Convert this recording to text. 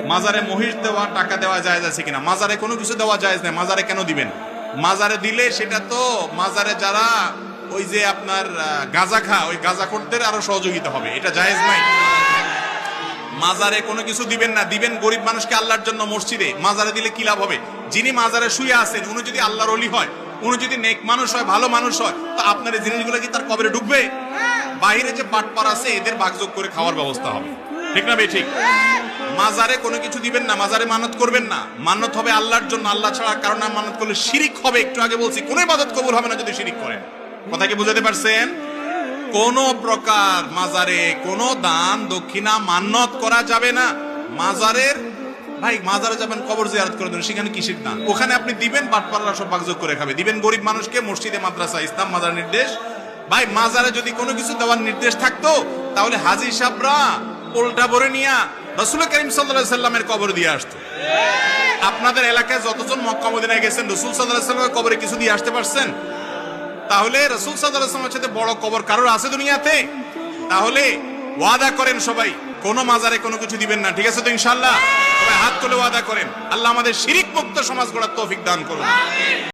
মাজারে মহিষ দেওয়া, টাকা দেওয়া জায়েজ আছে কিনা? মাজারে কোনো কিছু দেওয়া জায়েজ নাই। মাজারে কেন দিবেন? মাজারে দিলে সেটা তো মাজারে যারা ওই যে আপনার গাঁজা খা, ওই গাঁজাখোরদের আরো সহযোগিতা হবে, এটা জায়েজ নাই। মাজারে কোনো কিছু দিবেন না, দিবেন গরিব মানুষকে আল্লাহর জন্য মসজিদে। মাজারে দিলে কি লাভ হবে? যিনি মাজারে শুয়ে আছেন উনি যদি আল্লাহর ওলি হয়, উনি যদি নেক মানুষ হয়, ভালো মানুষ হয়, তো আপনার এই জিনিসগুলো কি তার কবরে ঢুকবে? বাইরে যে বাটপার আছে এদের ভাগযোগ করে খাওয়ার ব্যবস্থা হবে, ঠিক না ভাই? ঠিক। মাজারে কোনো কিছু দিবেন না, মাজারে মানত করবেন না। মানত হবে আল্লাহর জন্য, আল্লাহ ছাড়া কারণ মানত করলে শিরিক হবে। একটু আগে বলছি কোন ইবাদত কবুল হবে না যদি শিরিক করেন। কথা কি বুঝাতে পারছেন? কোন প্রকার মাজারে কোন দান দক্ষিণা মান্নত করা যাবে না। মাজারের ভাই মাজারে যাবেন কবর জিয়ারত করে দেবেন, সেখানে কিসের দান? ওখানে আপনি দিবেন, বাটপাররা সব ভাগযোগ করে খাবে। দিবেন গরিব মানুষকে, মসজিদে, মাদ্রাসা, ইসলাম মাজার নির্দেশ। ভাই মাজারে যদি কোনো কিছু দেওয়ার নির্দেশ থাকতো তাহলে হাজী সাহেবরা পোলটা ভরে নিয়া রাসূল করিম সাল্লাল্লাহু আলাইহি সাল্লামের কবর দিয়ে আসতো। আপনাদের এলাকায় যতজন মক্কা মদিনায় গেছেন রাসূল সাল্লাল্লাহু আলাইহি সাল্লামের কবরে কিছু দিয়ে আসতে পারছেন? তাহলে রাসূল সাল্লাল্লাহু আলাইহি ওয়াসাল্লামের সাথে বড় কবর কারোর আছে দুনিয়াতে? তাহলে ওয়াদা করেন সবাই কোন মাজারে কোনো কিছু দিবেন না, ঠিক আছে তো ইনশাআল্লাহ? সবাই হাত তুলে ওয়াদা করেন। আল্লাহ আমাদের শিরিক মুক্ত সমাজ গড়ার তৌফিক দান করুন।